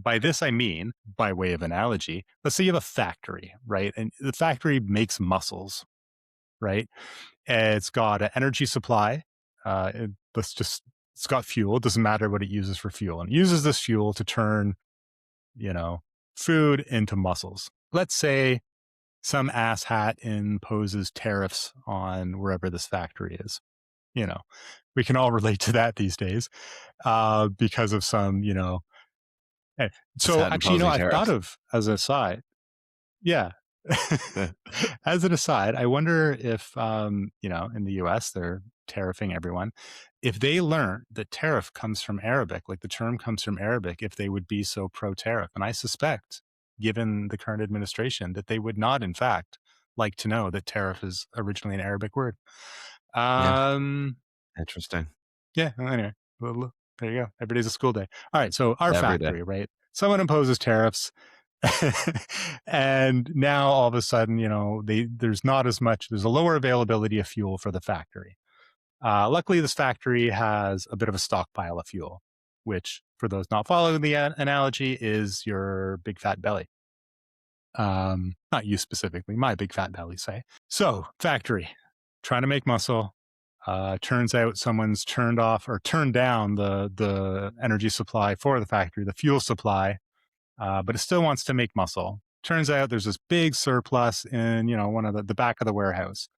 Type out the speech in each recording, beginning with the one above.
by this, I mean, by way of analogy, let's say you have a factory, right? And the factory makes muscles, right? It's got an energy supply. Let's just, it's got fuel. It doesn't matter what it uses for fuel. And it uses this fuel to turn, you know, food into muscles. Let's say some asshat imposes tariffs on wherever this factory is. You know, we can all relate to that these days because of some, Just So had actually, imposing I've thought tariffs. of as an aside, yeah. Yeah. As an aside, I wonder if, in the US, they're tariffing everyone. If they learn that tariff comes from Arabic, like the term comes from Arabic, if they would be so pro tariff. And I suspect, given the current administration, that they would not, in fact, like to know that tariff is originally an Arabic word. Yeah. Um, Interesting. yeah, well, anyway, there you go. Every day's a school day. All right, so our Every day. factory, right? Someone imposes tariffs, and now all of a sudden, there's not as much. There's a lower availability of fuel for the factory. Luckily, this factory has a bit of a stockpile of fuel, which, for those not following the analogy, is your big fat belly. Not you specifically, my big fat belly, say. So, factory, trying to make muscle. Turns out someone's turned off or turned down the energy supply for the factory, the fuel supply, but it still wants to make muscle. Turns out there's this big surplus in one of the back of the warehouse.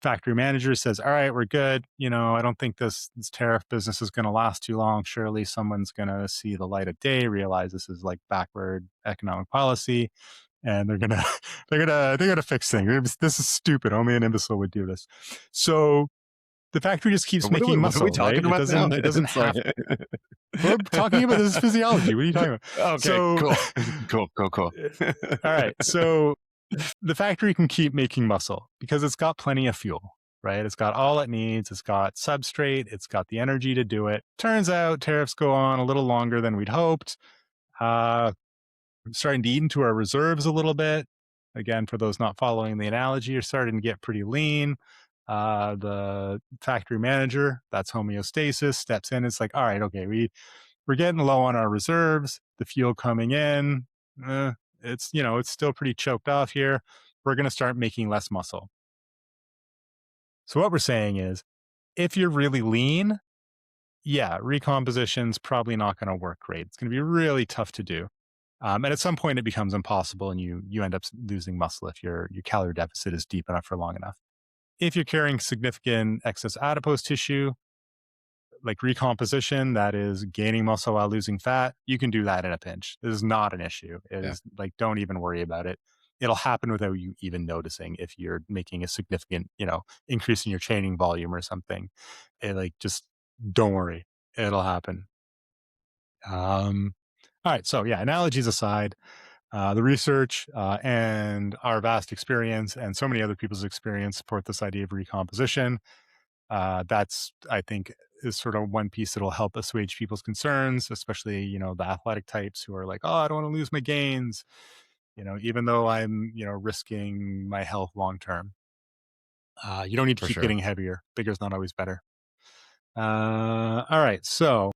Factory manager says, "All right, we're good. I don't think this tariff business is going to last too long. Surely someone's going to see the light of day, realize this is like backward economic policy, and they're gonna they're gonna fix things. This is stupid. Only an imbecile would do this." So the factory just keeps making What are we muscle, right? talking It about now? doesn't it doesn't It's like, have. We're talking about this is physiology. What are you talking about? okay, So, cool. Cool. all right. So the factory can keep making muscle because it's got plenty of fuel, right? It's got all it needs. It's got substrate. It's got the energy to do it. Turns out tariffs go on a little longer than we'd hoped. We're starting to eat into our reserves a little bit. Again, for those not following the analogy, you're starting to get pretty lean. The factory manager, that's homeostasis, steps in. It's like, all right, okay, we're getting low on our reserves. The fuel coming in, it's still pretty choked off here. We're going to start making less muscle. So what we're saying is, if you're really lean, yeah, recomposition's probably not going to work great. It's going to be really tough to do. And at some point, it becomes impossible, and you end up losing muscle if your calorie deficit is deep enough for long enough. If you're carrying significant excess adipose tissue, like recomposition, that is gaining muscle while losing fat, you can do that in a pinch. This is not an issue. It Yeah. is like, don't even worry about it. It'll happen without you even noticing if you're making a significant, increase in your training volume or something. Just don't worry. It'll happen. All right. So yeah, analogies aside, the research and our vast experience and so many other people's experience support this idea of recomposition. That's, I think, is sort of one piece that'll help assuage people's concerns, especially, the athletic types who are like, oh, I don't want to lose my gains, even though I'm, risking my health long term. You don't need to For keep sure. getting heavier. Bigger is not always better. All right. So